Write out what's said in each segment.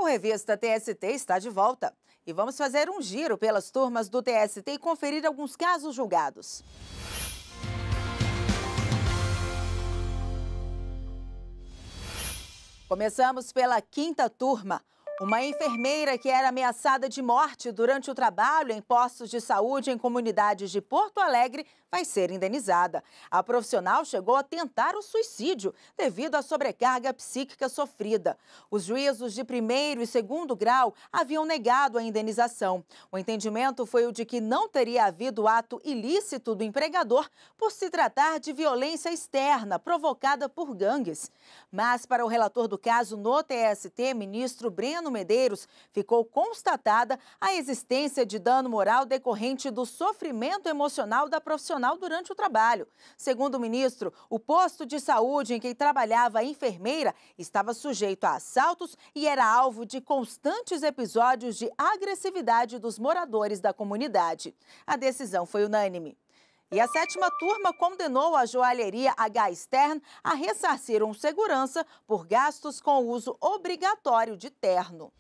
O Revista TST está de volta e vamos fazer um giro pelas turmas do TST e conferir alguns casos julgados. Começamos pela quinta turma. Uma enfermeira que era ameaçada de morte durante o trabalho em postos de saúde em comunidades de Porto Alegre vai ser indenizada. A profissional chegou a tentar o suicídio devido à sobrecarga psíquica sofrida. Os juízos de primeiro e segundo grau haviam negado a indenização. O entendimento foi o de que não teria havido ato ilícito do empregador por se tratar de violência externa provocada por gangues. Mas para o relator do caso no TST, ministro Breno Medeiros, ficou constatada a existência de dano moral decorrente do sofrimento emocional da profissional durante o trabalho. Segundo o ministro, o posto de saúde em que trabalhava a enfermeira estava sujeito a assaltos e era alvo de constantes episódios de agressividade dos moradores da comunidade. A decisão foi unânime. E a sétima turma condenou a joalheria H. Stern a ressarcir um segurança por gastos com o uso obrigatório de terno.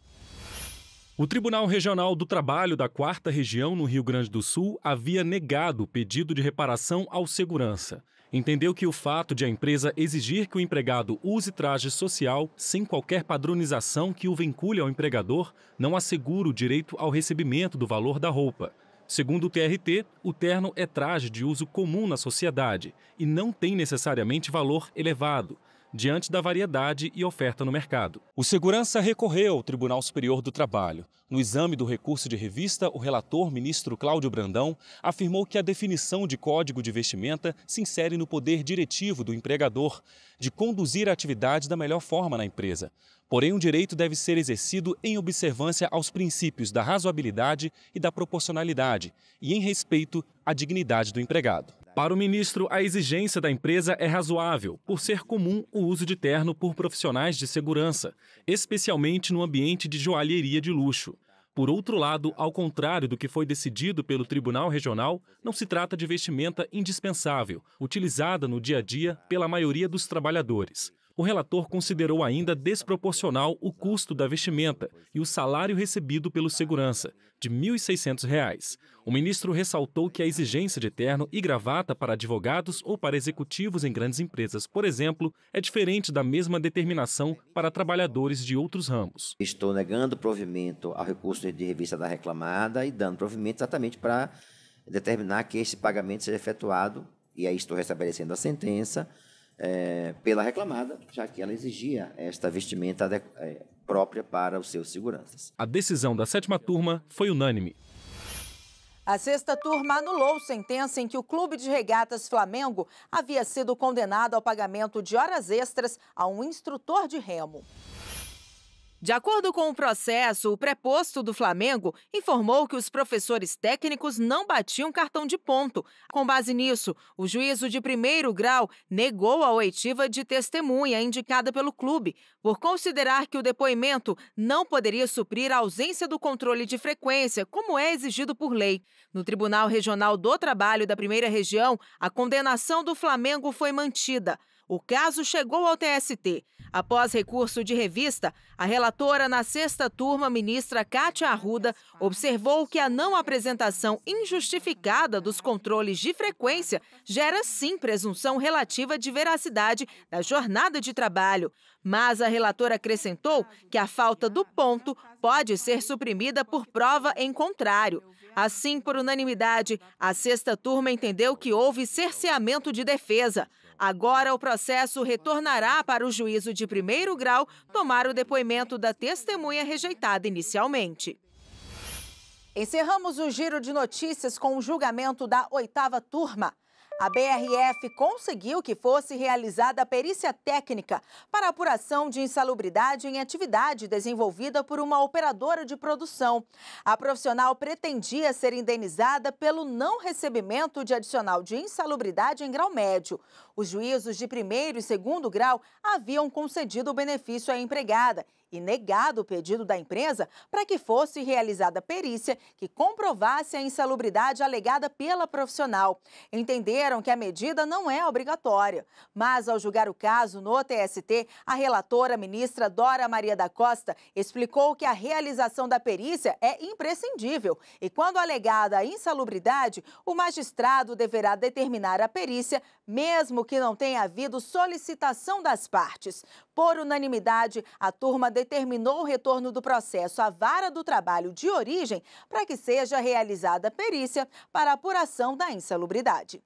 O Tribunal Regional do Trabalho da 4ª Região, no Rio Grande do Sul, havia negado o pedido de reparação ao segurança. Entendeu que o fato de a empresa exigir que o empregado use traje social sem qualquer padronização que o vincule ao empregador não assegura o direito ao recebimento do valor da roupa. Segundo o TRT, o terno é traje de uso comum na sociedade e não tem necessariamente valor elevado, diante da variedade e oferta no mercado. O segurança recorreu ao Tribunal Superior do Trabalho. No exame do recurso de revista, o relator, ministro Cláudio Brandão, afirmou que a definição de código de vestimenta se insere no poder diretivo do empregador de conduzir a atividade da melhor forma na empresa. Porém, o direito deve ser exercido em observância aos princípios da razoabilidade e da proporcionalidade e em respeito à dignidade do empregado. Para o ministro, a exigência da empresa é razoável, por ser comum o uso de terno por profissionais de segurança, especialmente no ambiente de joalheria de luxo. Por outro lado, ao contrário do que foi decidido pelo Tribunal Regional, não se trata de vestimenta indispensável, utilizada no dia a dia pela maioria dos trabalhadores. O relator considerou ainda desproporcional o custo da vestimenta e o salário recebido pelo segurança, de R$ 1.600. O ministro ressaltou que a exigência de terno e gravata para advogados ou para executivos em grandes empresas, por exemplo, é diferente da mesma determinação para trabalhadores de outros ramos. Estou negando provimento ao recurso de revista da reclamada e dando provimento exatamente para determinar que esse pagamento seja efetuado, e aí estou restabelecendo a sentença, pela reclamada, já que ela exigia esta vestimenta própria para os seus seguranças. A decisão da sétima turma foi unânime. A sexta turma anulou sentença em que o Clube de Regatas Flamengo havia sido condenado ao pagamento de horas extras a um instrutor de remo. De acordo com o processo, o preposto do Flamengo informou que os professores técnicos não batiam cartão de ponto. Com base nisso, o juízo de primeiro grau negou a oitiva de testemunha indicada pelo clube, por considerar que o depoimento não poderia suprir a ausência do controle de frequência, como é exigido por lei. No Tribunal Regional do Trabalho da 1ª Região, a condenação do Flamengo foi mantida. O caso chegou ao TST. Após recurso de revista, a relatora na sexta turma, ministra Kátia Arruda, observou que a não apresentação injustificada dos controles de frequência gera sim presunção relativa de veracidade da jornada de trabalho. Mas a relatora acrescentou que a falta do ponto pode ser suprimida por prova em contrário. Assim, por unanimidade, a sexta turma entendeu que houve cerceamento de defesa. Agora, o processo retornará para o juízo de primeiro grau tomar o depoimento da testemunha rejeitada inicialmente. Encerramos o giro de notícias com o julgamento da oitava turma. A BRF conseguiu que fosse realizada a perícia técnica para apuração de insalubridade em atividade desenvolvida por uma operadora de produção. A profissional pretendia ser indenizada pelo não recebimento de adicional de insalubridade em grau médio. Os juízos de primeiro e segundo grau haviam concedido o benefício à empregada e negado o pedido da empresa para que fosse realizada perícia que comprovasse a insalubridade alegada pela profissional. Entenderam que a medida não é obrigatória, mas ao julgar o caso no TST, a relatora ministra Dora Maria da Costa explicou que a realização da perícia é imprescindível e quando alegada a insalubridade, o magistrado deverá determinar a perícia, mesmo que não tenha havido solicitação das partes. Por unanimidade, a turma determinou o retorno do processo à Vara do Trabalho de origem para que seja realizada a perícia para a apuração da insalubridade.